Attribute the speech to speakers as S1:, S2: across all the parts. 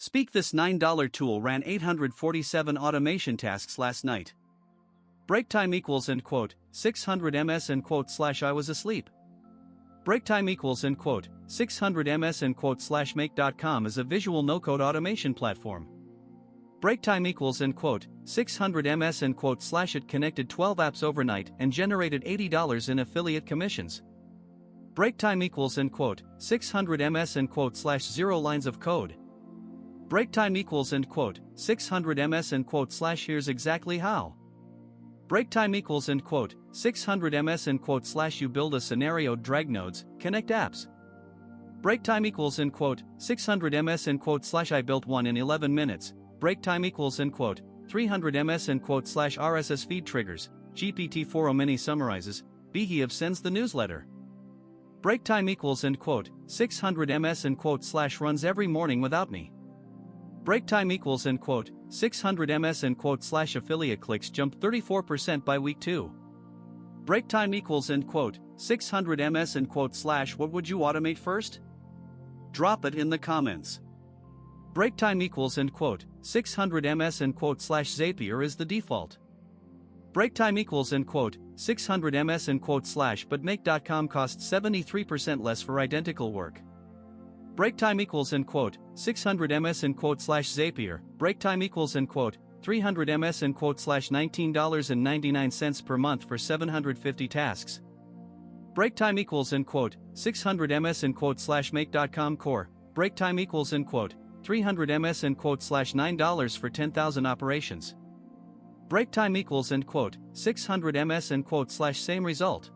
S1: Speak. This $9 tool ran 847 automation tasks last night. Break time equals end quote 600 ms end quote slash I was asleep. Break time equals end quote 600 ms end quote slash make.com is a visual no-code automation platform. Break time equals end quote 600 ms end quote slash it connected 12 apps overnight and generated $80 in affiliate commissions. Break time equals end quote 600 ms end quote slash 0 lines of code. Break time equals end quote 600 ms end quote slash here's exactly how. Break time equals end quote 600 ms end quote slash you build a scenario, drag nodes, connect apps. Break time equals end quote 600 ms end quote slash I built one in 11 minutes. Break time equals end quote 300 ms end quote slash RSS feed triggers. GPT-4o mini summarizes. Behave sends the newsletter. Break time equals end quote 600 ms end quote slash runs every morning without me. Break time equals end quote 600 ms end quote slash affiliate clicks jumped 34% by week 2. Break time equals end quote 600 ms end quote slash what would you automate first? Drop it in the comments. Break time equals end quote 600 ms end quote slash Zapier is the default. Break time equals end quote 600 ms end quote slash but make.com costs 73% less for identical work. Break time equals end quote 600 ms end quote slash Zapier. Break time equals end quote 300 ms end quote slash $19.99 per month for 750 tasks. Break time equals end quote 600 ms end quote slash make.com core. Break time equals end quote 300 ms end quote slash $9 for 10,000 operations. Break time equals end quote 600 ms end quote slash same result.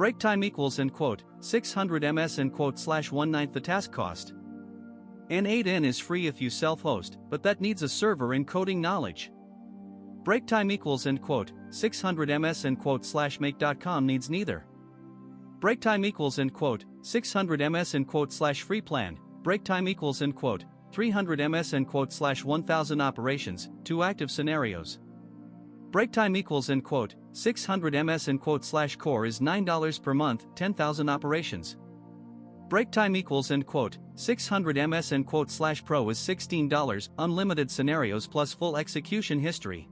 S1: Break time equals end quote 600 ms end quote slash 1/9 the task cost. N8N is free if you self-host, but that needs a server and coding knowledge. Break time equals end quote 600 ms end quote slash make.com needs neither. Break time equals end quote 600 ms end quote slash free plan. Break time equals end quote 300 ms end quote slash 1000 operations, 2 active scenarios. Break time equals end quote 600 ms end quote slash core is $9 per month, 10,000 operations. Break time equals end quote 600 ms end quote slash pro is $16, unlimited scenarios plus full execution history.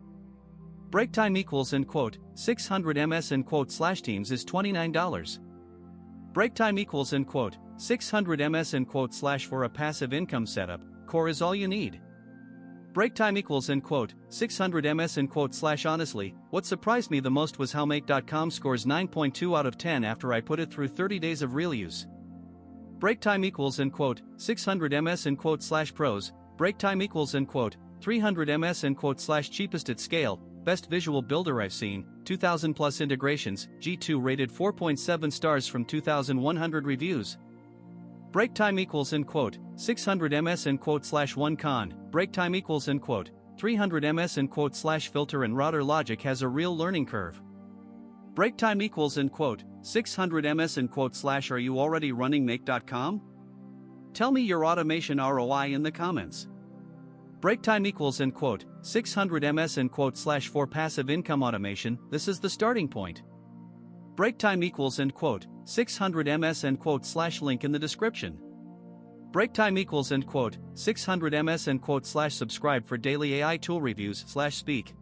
S1: Break time equals end quote 600 ms end quote slash teams is $29. Break time equals end quote 600 ms end quote slash for a passive income setup, core is all you need. Break time equals end quote 600 ms end quote slash honestly, what surprised me the most was how make.com scores 9.2 out of 10 after I put it through 30 days of real use. Break time equals end quote 600 ms end quote slash pros. Break time equals end quote 300 ms end quote slash cheapest at scale, best visual builder I've seen, 2,000 plus integrations, G2 rated 4.7 stars from 2,100 reviews. Break time equals end quote 600 ms end quote slash 1 con. Break time equals end quote 300 ms end quote slash filter and router logic has a real learning curve. Break time equals end quote 600 ms end quote slash are you already running make.com? Tell me your automation ROI in the comments. Break time equals end quote 600 ms end quote slash for passive income automation, this is the starting point. Break time equals end quote 600 ms end quote slash link in the description. Break time equals end quote 600 ms end quote slash subscribe for daily AI tool reviews /speak.